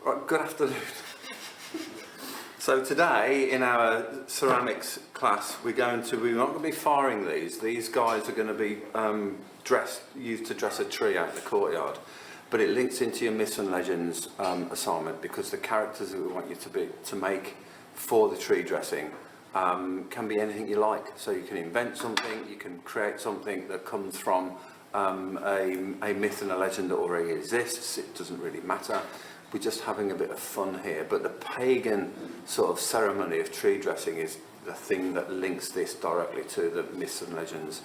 Right, good afternoon. So today in our ceramics class we're not going to be firing these. These guys are going to be used to dress a tree out in the courtyard. But it links into your myths and legends assignment, because the characters that we want you to make for the tree dressing can be anything you like. So you can invent something, you can create something that comes from a myth and a legend that already exists. It doesn't really matter. We're just having a bit of fun here. But the pagan sort of ceremony of tree dressing is the thing that links this directly to the myths and legends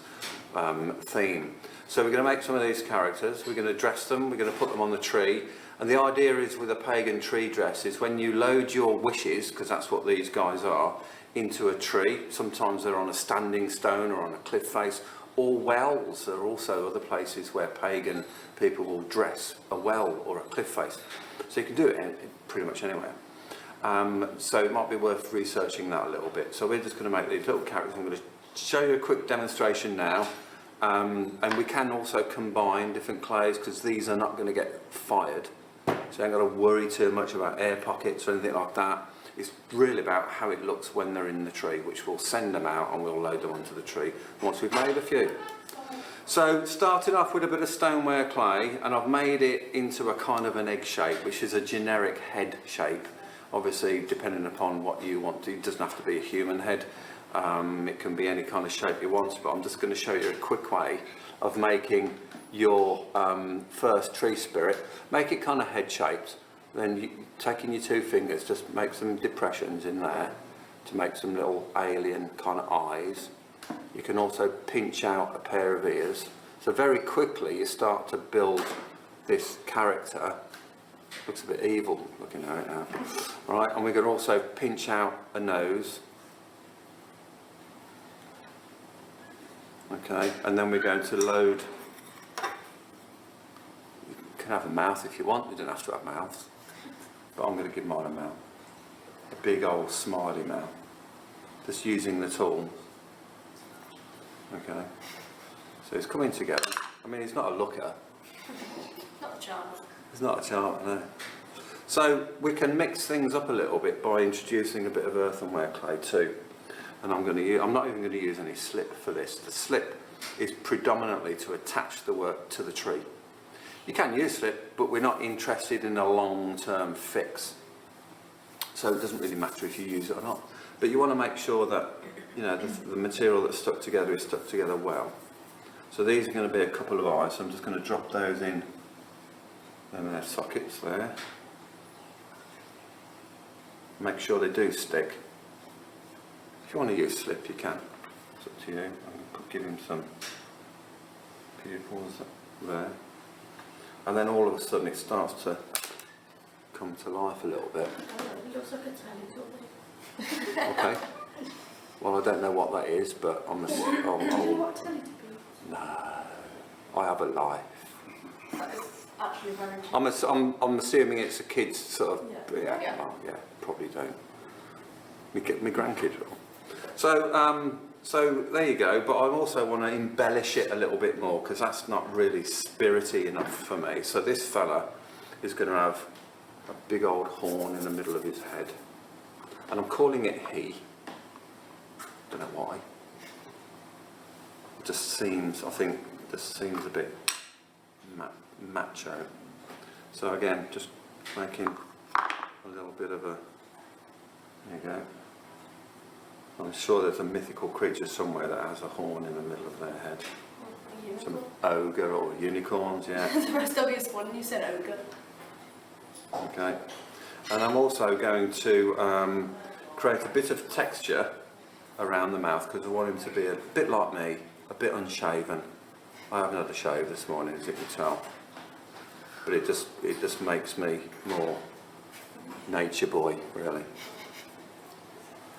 theme. So we're going to make some of these characters, we're going to dress them, we're going to put them on the tree. And the idea is, with a pagan tree dress, is when you load your wishes, because that's what these guys are, into a tree. Sometimes they're on a standing stone or on a cliff face, or wells. There are also other places where pagan people will dress a well or a cliff face. So you can do it pretty much anywhere. So it might be worth researching that a little bit. So we're just going to make these little characters. I'm going to show you a quick demonstration now. And we can also combine different clays, because these are not going to get fired. So you ain't got to worry too much about air pockets or anything like that. It's really about how it looks when they're in the tree, which we'll send them out and we'll load them onto the tree once we've made a few. So started off with a bit of stoneware clay, and I've made it into a kind of an egg shape, which is a generic head shape. Obviously, depending upon what you want to, it doesn't have to be a human head. It can be any kind of shape you want, but I'm just going to show you a quick way of making your first tree spirit. Make it kind of head shaped. Then taking your two fingers, just make some depressions in there to make some little alien kind of eyes. You can also pinch out a pair of ears. So very quickly you start to build this character. Looks a bit evil looking at it now. Right, and we can also pinch out a nose. Okay, and then we're going to load. You can have a mouth if you want, you don't have to have mouths. But I'm going to give mine a mouth. A big old smiley mouth. Just using the tool. Okay, so it's coming together. I mean, he's not a looker. Not a charmer. He's not a charmer, no. So we can mix things up a little bit by introducing a bit of earthenware clay too. And I'm not even going to use any slip for this. The slip is predominantly to attach the work to the tree. You can use slip, but we're not interested in a long-term fix. So it doesn't really matter if you use it or not. But you want to make sure that, you know, the material that's stuck together is stuck together well. So these are going to be a couple of eyes. So I'm just going to drop those in their sockets there. Make sure they do stick. If you want to use slip, you can. It's up to you. I'm give him some pupils there. And then all of a sudden it starts to come to life a little bit. It looks like a Teletubby. Okay. Well, I don't know what that is, but I'm Do you know what a Teletubby is? No, I have a life. That is actually very I'm assuming it's a kid's sort of. Yeah. Yeah, probably don't. My grandkids will. So there you go. But I also want to embellish it a little bit more, because that's not really spirity enough for me. So this fella is going to have a big old horn in the middle of his head, and I'm calling it he. Don't know why. It just seems, I think, a bit macho. So again, just making a little bit of a. There you go. I'm sure there's a mythical creature somewhere that has a horn in the middle of their head. Some ogre or unicorns, yeah. The most obvious one, you said ogre. Okay. And I'm also going to create a bit of texture around the mouth, because I want him to be a bit like me, a bit unshaven. I haven't had a shave this morning, as you can tell. But it just makes me more nature boy, really.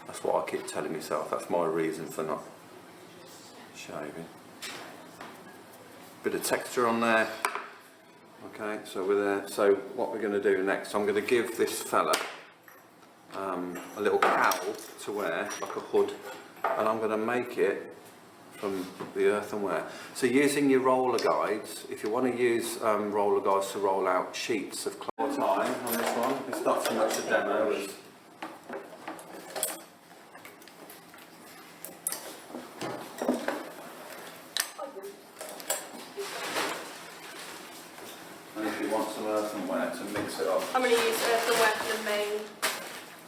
That's what I keep telling myself. That's my reason for not shaving. Bit of texture on there. Okay, so we're there. So what we're going to do next, I'm going to give this fella a little cowl to wear, like a hood, and I'm going to make it from the earthenware. So using your roller guides, if you want to use roller guides to roll out sheets of cloth time on this one, it's not so much a demo as and if you want some earthenware to mix it up. I'm going to use earthenware for the main,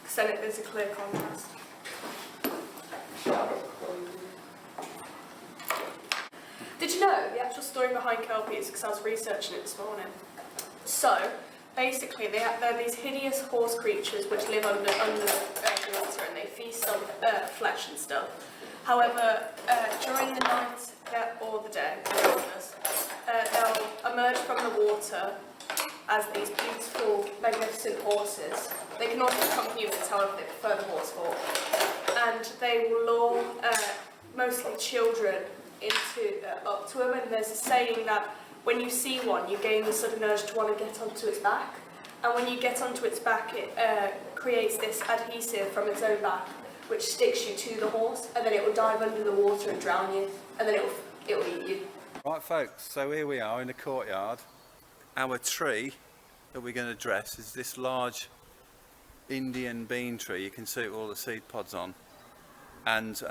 because then there's a clear contrast. Did you know the actual story behind kelpie is because I was researching it this morning? So, basically, they're these hideous horse creatures which live under the water and they feast on flesh and stuff. However, during the night or the day, regardless, they'll emerge from the water as these beautiful, magnificent horses. They can also become humans, however, they prefer the horse form. And they will lure mostly children up to them, and there's a saying that when you see one, you gain the sudden urge to want to get onto its back, and when you get onto its back, it creates this adhesive from its own back, which sticks you to the horse, and then it will dive under the water and drown you, and then it will eat you. Right folks, so here we are in the courtyard. Our tree that we're going to dress is this large Indian bean tree. You can see all the seed pods on. And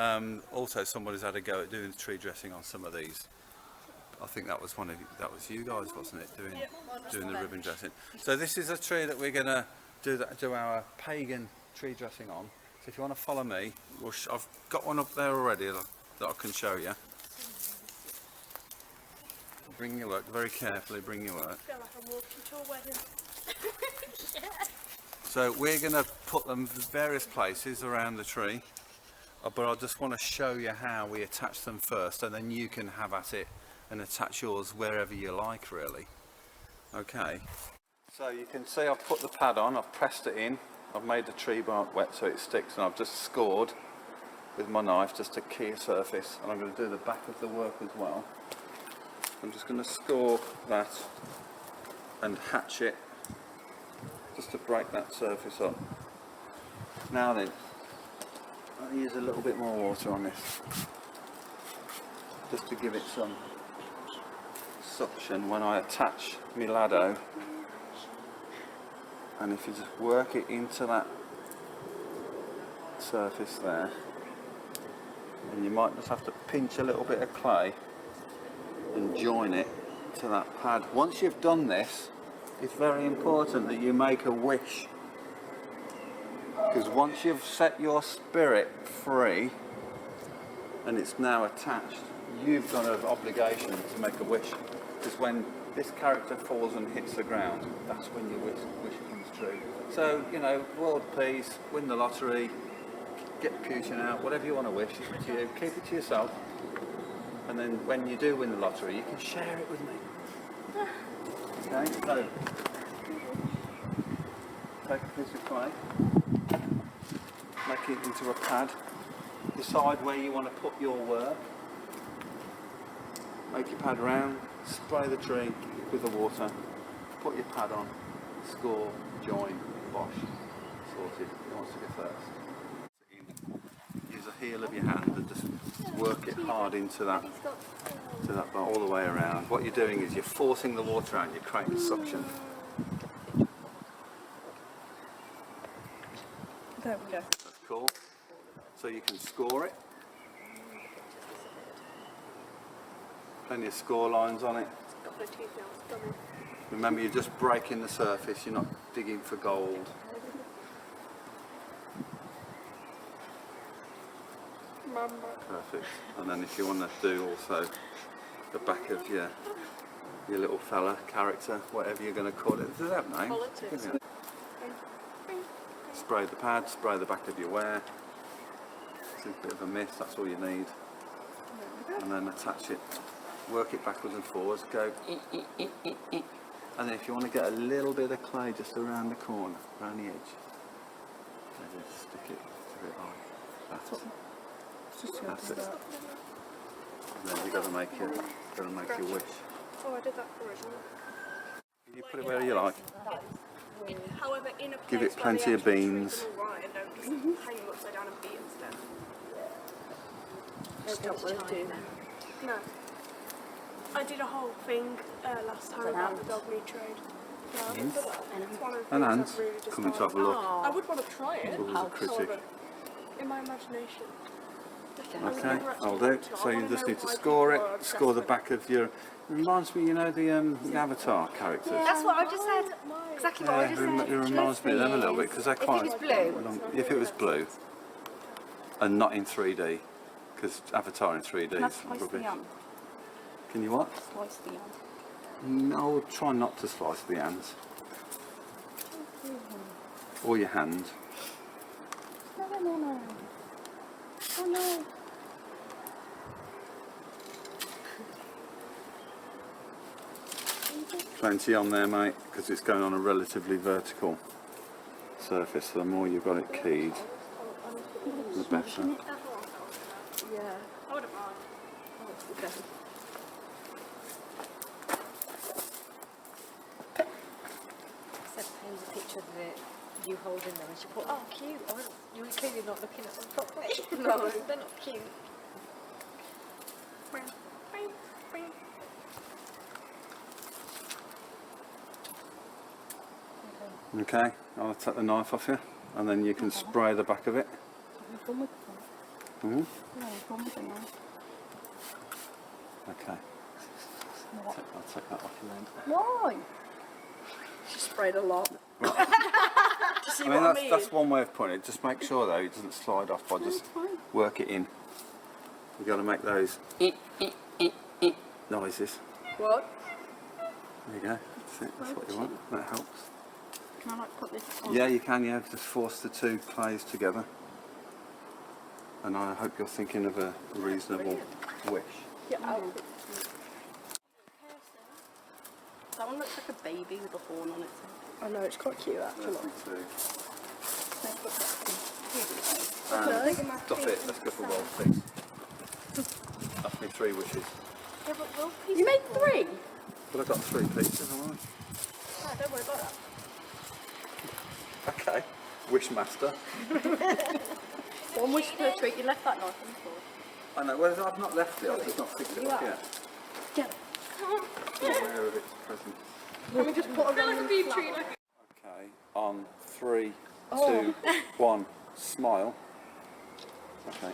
also somebody's had a go at doing the tree dressing on some of these. I think that was you guys, wasn't it, doing the ribbon dressing. So this is a tree that we're going to do our pagan tree dressing on. So if you want to follow me, I've got one up there already that I can show you. Bring your work, very carefully bring your work. I feel like I'm walking to a wedding. So we're going to put them in various places around the tree. But I just want to show you how we attach them first, and then you can have at it and attach yours wherever you like, really. Okay. So you can see I've put the pad on, I've pressed it in, I've made the tree bark wet so it sticks, and I've just scored with my knife just to key a surface, and I'm going to do the back of the work as well. I'm just going to score that and hatch it just to break that surface up. Now then, I'll use a little bit more water on this, just to give it some suction when I attach my laddo. And if you just work it into that surface there, and you might just have to pinch a little bit of clay and join it to that pad. Once you've done this, it's very important that you make a wish. Because once you've set your spirit free and it's now attached, you've got an obligation to make a wish. Because when this character falls and hits the ground, that's when your wish comes true. So, you know, world peace, win the lottery, get Putin out, whatever you want to wish, it's up to you. Keep it to yourself. And then when you do win the lottery, you can share it with me. Okay, so take a piece of clay. Make it into a pad. Decide where you want to put your work. Make your pad round. Spray the tree with the water. Put your pad on. Score, join, bosh. Sorted. Who wants to go first? Use the heel of your hand and just work it hard into that bar all the way around. What you're doing is you're forcing the water out. You're creating suction. There we go. That's cool. So you can score it. Plenty of score lines on it. Remember, you're just breaking the surface, you're not digging for gold. Perfect. And then if you want to do also the back of your little fella character, whatever you're going to call it. Does that have a name? Politics. Spray the pad, spray the back of your wear. It's a bit of a mist, that's all you need. And then attach it, work it backwards and forwards, go. And then if you want to get a little bit of clay just around the corner, around the edge, then just stick it a bit like that. That's it. And then you've got to make your wish. Oh, I did that originally. You put it where you like. However, in a place Give it plenty of beans. Right, and don't just hang them upside down and beat them to death. just don't want to do that. No. I did a whole thing last time about the dog meat trade. Yeah, it's one of the And things ants I've really just coming to have a look. I would want to try it. It's always a critic. However, in my imagination. Okay, I'll do. So you just need to score it, score the back of your... Reminds me, you know, the Avatar characters. That's what I just said. Exactly what I just said. It reminds me of them a little bit because they're quite... If it was blue. If it was blue and not in 3D, because Avatar in 3D Can I is slice rubbish. the ant? Can you what? Slice the ant. No, try not to slice the ants. Or your hand. No. Oh no. Plenty on there, mate, because it's going on a relatively vertical surface. So the more you've got it keyed, the better. Yeah. I wouldn't mind. Okay. Sent Paige a picture of you holding them and she thought, oh cute. Oh, you were clearly not looking at them properly. No, they're not cute. Okay, I'll take the knife off you, and then you can spray the back of it. I've done with the Mm-hmm. No, I've done with the knife. Okay, What? I'll take that off you then. Why? She sprayed a lot. I mean, that's one way of putting it. Just make sure though it doesn't slide off by just work it in. You've got to make those noises. What? There you go. That's it. That's what you want. That helps. Can I like put this on? Yeah, you can. Yeah, just force the two clays together. And I hope you're thinking of a reasonable wish. Yeah. That one looks like a baby with a horn on it. I know, it's quite cute actually. Stop it. Let's go for world peace. That's me 3 wishes. Yeah, but will You made 3? But I've got 3 pieces, haven't No, don't worry about that. I? Okay. Wishmaster. One wish per treat. You left that knife on the floor. I know. Well, I've not left it. I've just not picked it up yet. Get it. I'm aware of its presence. Let me just put a Like a bee tree, like Okay. On 3, 2, 1. Smile. Okay.